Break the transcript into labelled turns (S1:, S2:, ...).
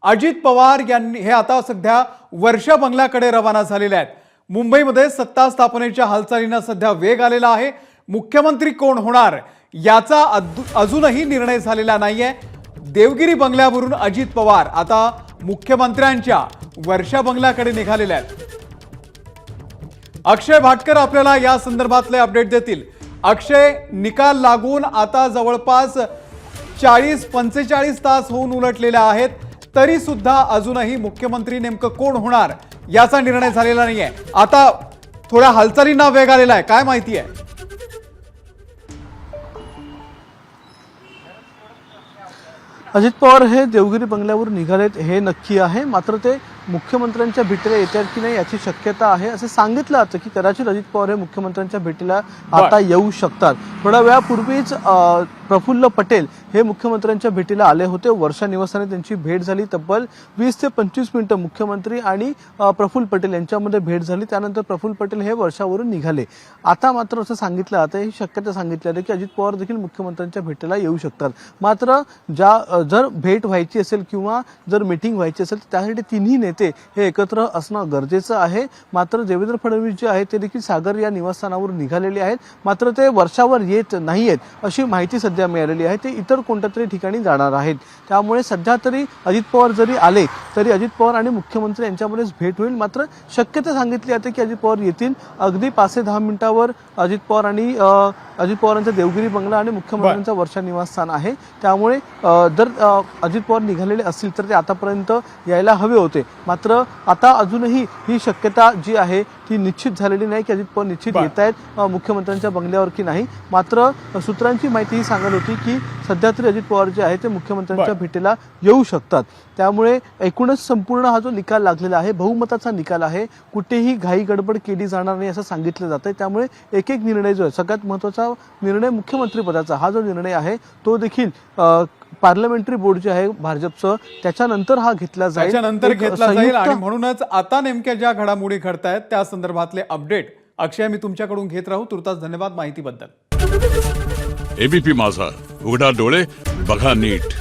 S1: अजित पवार यांनी हे आता सध्या वर्षा बंगल्याकडे रवाना झालेले आहेत। मुंबईमध्ये सत्ता स्थापनेच्या हालचालींना सध्या वेग आलेला आहे। मुख्यमंत्री कोण होणार याचा अजूनही निर्णय झालेला नाहीये। देवगिरी बंगल्यावरून अजित पवार आता मुख्यमंत्र्यांच्या वर्षा बंगल्याकडे निघालेले आहेत। अक्षय भाटकर आपल्याला या संदर्भातले अपडेट देतील। अक्षय, निकाल लागून आता जवळपास 40-45 तास होऊन उलटलेले आहेत, तरी सुद्धा अजूनही मुख्यमंत्री नेमकं कोण होणार याचा निर्णय झालेला नाहीये। आता थोड्या हालचालींना वेग आलेला आहे, काय माहिती आहे?
S2: अजित पवार हे देवगिरी बंगल्यावर निघालेत हे नक्की आहे, मात्र ते मुख्यमंत्र्यांच्या भेटीला येतात की नाही याची शक्यता आहे। असे सांगितलं जातं की कदाचित अजित पवार हे मुख्यमंत्र्यांच्या भेटीला आता येऊ शकतात। थोड्या वेळापूर्वीच प्रफुल्ल पटेल हे मुख्यमंत्र्यांच्या भेटीला आले होते। वर्षा निवासाने त्यांची भेट झाली। तब्बल 20 ते 25 मिनिटं मुख्यमंत्री आणि प्रफुल्ल पटेल यांच्यामध्ये भेट झाली। त्यानंतर प्रफुल्ल पटेल हे वर्षावरून निघाले। आता मात्र असं सांगितलं जातं, ही शक्यता सांगितली जाते की अजित पवार देखील मुख्यमंत्र्यांच्या भेटीला येऊ शकतात। मात्र जर भेट व्हायची असेल किंवा जर मीटिंग व्हायची असेल तर त्यासाठी तिन्ही नेते हे एकत्र असणं गरजेचं आहे। मात्र देवेंद्र फडणवीस जे आहेत ते देखील सागर या निवासस्थानावरून निघालेले आहेत, मात्र ते वर्षावर येत नाहीयेत अशी माहिती सध्या मिळालेली आहे। ते इतर कोणत्या तरी ठिकाणी जाणार आहेत। त्यामुळे सध्या तरी अजित पवार जरी आले तरी अजित पवार आणि मुख्यमंत्री यांच्यामध्येच भेट होईल। मात्र शक्यता सांगितली जाते की अजित पवार येतील। अगदी 5 ते 10 मिनिटांवर अजित पवार आणि अजित पवारांचा देवगिरी बंगला आणि मुख्यमंत्र्यांचा वर्षा निवासस्थान आहे। त्यामुळे जर अजित पवार निघालेले असतील तर ते आतापर्यंत यायला हवे होते। मात्र आता अजूनही ही शक्यता जी आहे ती निश्चित झालेली नाही की अजित पवार निश्चित येत आहेत मुख्यमंत्र्यांच्या बंगल्यावर की नाही। मात्र सूत्रांची माहिती ही सांगत होती की सध्या तरी अजित पवार जे आहे ते मुख्यमंत्र्यांच्या भेटीला येऊ शकतात। त्यामुळे एकूणच संपूर्ण हा जो निकाल लागलेला आहे बहुमताचा निकाल आहे। कुठेही घाई गडबड केली जाणार नाही असं सांगितलं जातंय। त्यामुळे एक एक निर्णय जो आहे, सगळ्यात महत्त्वाचा निर्णय मुख्यमंत्रीपदाचा हा जो निर्णय आहे तो देखील पार्लमेंटरी बोर्ड जे आहे भाजपचं त्याच्यानंतर हा घेतला जाईल
S1: आणि म्हणूनच आता नेमक्या ज्या घडामोडी घडतायत त्या संदर्भातले अपडेट अक्षय मी तुमच्याकडून घेत राहू। तुर्तास धन्यवाद माहितीबद्दल।
S3: एबीपी माझा, उघडा डोळे बघा नीट।